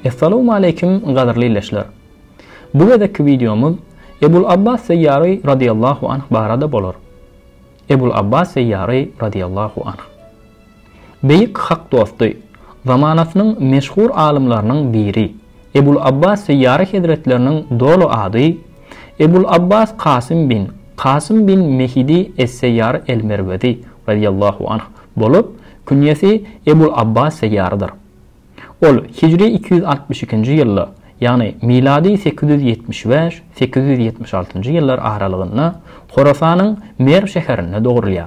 Assalamu alaykum gaderli leşler. Bu gedeki videomuz Ebul Abbas Seyyari radiyallahu anh barada bolur. Ebul Abbas Seyyari radiyallahu anh beýik hak dostu, zamanasının meşhur alimlerinin biri. Ebul Abbas Seyyari Hazretlerinin dolu adı Ebul Abbas Qasim bin Mehdi Es-Seyyar el-Mervedi radiyallahu anh bolup, künyesi Ebul Abbas Seyyarıdır. Ol Hicri 262-nji ýylda, ýani miladi 875-876-njy ýyllar aralygynda Horasanyň Merv şäherinde dogurulýar.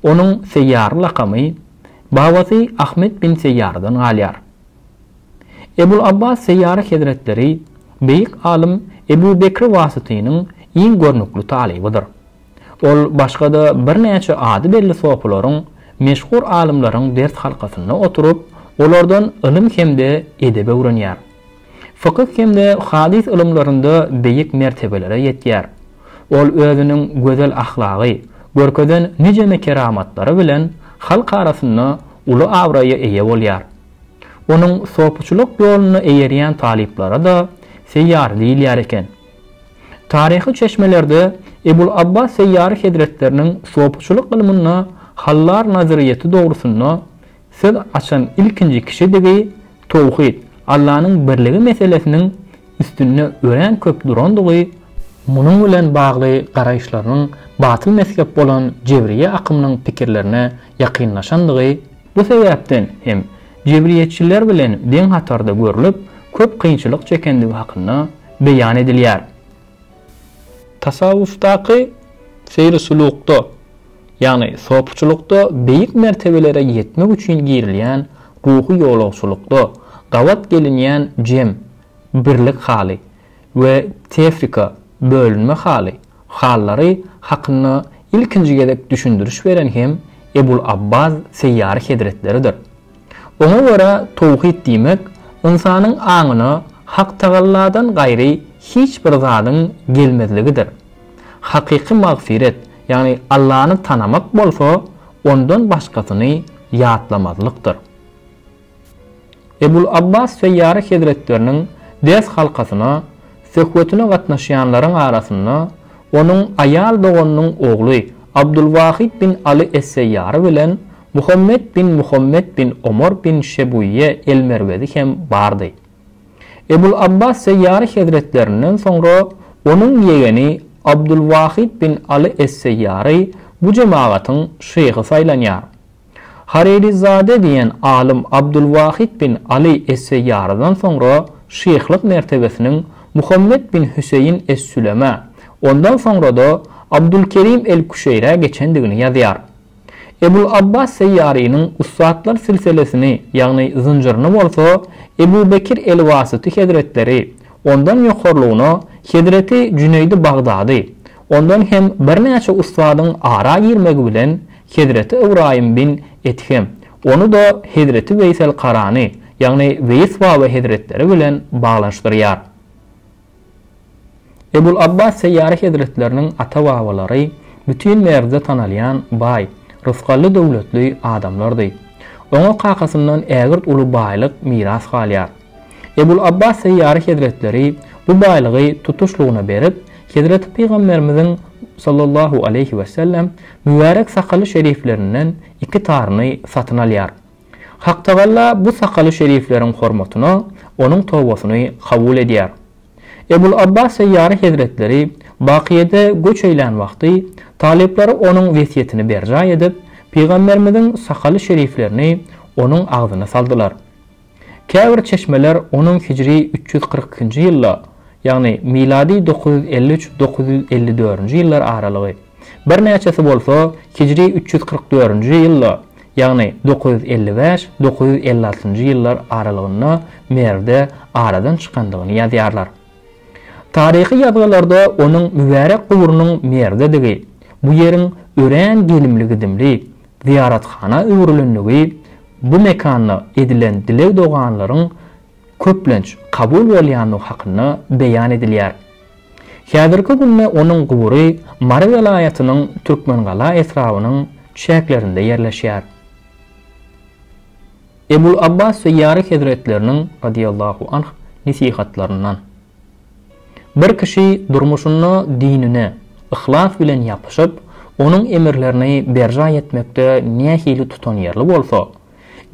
Onuň Seyyar lakamy babasy Ahmet bin Seyyardan galýar. Ebul Abbas Seyyar Hazretleri beýik alim Ebu Bekir Wasytynyň iň görnükli talibidir. Ol başgada bir näçe ady belli sopularyň, meşhur alimlaryň ders halkasynda oturup, olardan ilim hemde edebe öwrenýär. Fakat hemde hadis ilimlerinde beýik mertebelere ýetýär. Ol özüniň gözel ahlagy, görkeden nice keramatları bilen halk arasynda uly awraýa eýe bolýar. Onuň sopuçuluk ýoluny eýerýän taliplara da Seyyar diýilýär eken. Tarihi çeşmelerde Ebul Abbas Seyyar Hazretlerinin sopuçuluk ilmine hallar nazariyeti doğrusunda söz açan ilkinci kişi degi tawhid, Allah'ın birligi meselesinin üstünne ören köp durandygy, munun bilen bagly garaýşlarynyň batyl mezhep bolan Cebriye akymynyň pikirlerine ýakynlaşandygy, bu sebäpden hem Cebriyetçiler bilen deň hatarda görülüp, köp kynçylyk çekendigi hakynda beýan edilýär. Tasawwufdaky seyri sulukda, ýani sopuçulukda beýik mertebelere ýetmek üçin girilýän ruhy ýolagçylykda gawat gelinýän jem, birlik haly we tefrika, bölünme haly hallary hakynda ilkinji gedek düşündiriş beren hem Ebul Abbas Seyyar Hazretleridir. Ona göre tawhid diýmek insanyň aňyna hak Tagalladan gaýry hiç bir zadyň gelmezligidir. Hakyky magfiret, ýani Allah'ny tanamak bolsa, ondan başgasyny ýatlamazlykdyr. Ebul Abbas Seyyar Hazretleriniň ders halkasyna söhbetine gatnaşýanlaryň arasynda onuň aýal doganynyň ogly Abdulwahid bin Ali Es-Seyyar bilen Muhammed bin Omar bin Şebuyye el-Mervedi hem bardy. Ebul Abbas Seyyar Hazretlerinden soňra onuň ýegeni Abdulwahid bin Ali Es-Seyyari bu cemaatın şeyhi saylanýar. Harerizade diýen alim Abdulwahid bin Ali Es-Seyyardan soňra şeyhlik mertebesiniň Muhammed bin Hüseyin Es-Süleme, ondan soňra da Abdülkerim el-Kuşeyre geçendigini ýazýar. Ebul Abbas Seyyari'nin ustadlar silsilesini, ýagny zincirini bolsa, Ebu Bekir el-Wasyty Hazretleri, ondan ýokarlygyna Hazreti Cüneydi Bagdadi, ondan hem bir näçe ustadyň ara girmegi bilen Hazreti Ibrahim bin Ethem, onu da Hazreti Veysel Qarani, ýagny Veys baba Hazretleri bilen baglaşdyrýar. Ebul Abbas Seyyari Hazretleriniň ata babalary bütün merde tanalýan bay, rızqally döwletli adamlardy. Oňa kakasyndan ägirt uly baýlyk miras galýar. Ebul Abbas Seyyari Hazretleri bu baýlygy tutuşlugyna berip, Hazreti Peygamberimiziň sallallahu aleyhi ve sellem mübarek sakaly şeriflerinden 2 taryny satyn alýar. Hak Tagalla bu sakaly şerifleriň hormatyna onuň tawbasyny kabul edýär. Ebul Abbas Seyyari Hazretleri baqiyede göç eýlen wagty talipleri onuň wesiýetini berja edip, Peygamberimiziň sakaly şeriflerini onuň agzyna saldylar. Käbir çeşmeler onuň Hicri 342-nji ýylda, ýagny miladi 953-954-nji ýyllar aralygy, bir näçesi bolsa Hicri 344-nji ýylda, ýagny 955-956-njy ýyllar aralygynda merde aradan çykandygyny ýazýarlar. Tarihi ýazgylarda onuň mübarek guburunyň merdedigi, bu ýeriň ören gelimli gidimli ziyaretkana öwrülenligi, bu mekanda edilen dilek doganlaryň köplenç kabul bolýanlygy hakynda beýan edilýär. Häzirki günde onuň guburu Mara Ebul Abbas Seyyari Hazretlerinin radiyallahu anh nasihatlarından. Bir kişi durmuşunu dinine ihlas bilen yapışıp, onun emirlerini berja etmekde nähili tutan yerli bolsa,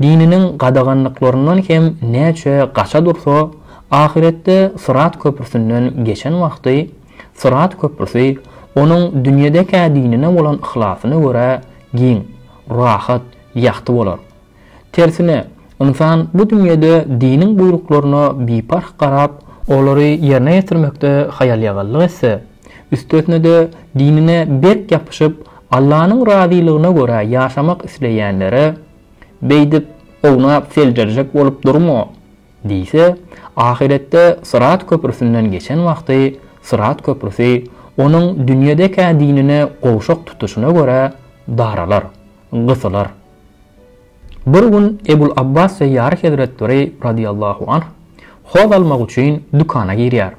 dininin gadaganlıklarından hem näçe gaça dursa, ahirette Sırat köprüsünden geçen vakti, Sırat köprüsü onun dünyadaki dinine bolan ihlasını göre giň, rahat, ýakty bolar. Tersine, insan bu dünyada dinin buyruklarına biparh qarap, olary yerine getirmekde hayal etse, üstüne de dinine berk yapışıp Allah'ın razılığına göre yaşamak isleýänlere beýdip ownap seljerjek bolup durma diýse, ahirette Sırat köprüsünden geçen wagty Sırat köprüsü onun dünyadaki dinine gowşak tutuşuna göre daralar, gysylar. Bir gün Ebul Abbas Seyyari Hazretleri radiyallahu anh hoz almak üçin dükana girýär.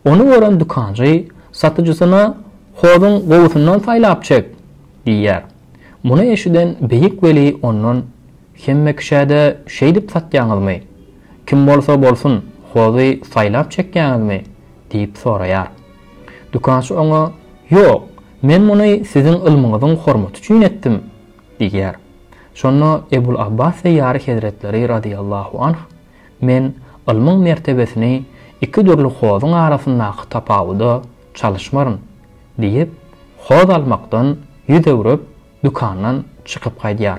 Onu gören dükanjy satyjysyna hozun gowusundan saýlap çek diýär. Muny eşiden beyik veli ondan hemme kişäde şeý dip satýaňyzmy? Kim bolsa bolsun, hozy saýlap çekýäňizmi? diýip soraýar. Dükançy ona, "Ýok, men muny sizin ilmiňiziň hormaty üçin etdim" diýär. Şonu Ebul Abbas Seyyari Hazretleri radiyallahu anh, "Men ilmiň mertebesini iki dürli hozun arasyndaky tapawuda çalışmaryn" diýip, hoz almakdan yüz öwrüp dükandan çykyp gaýdýar.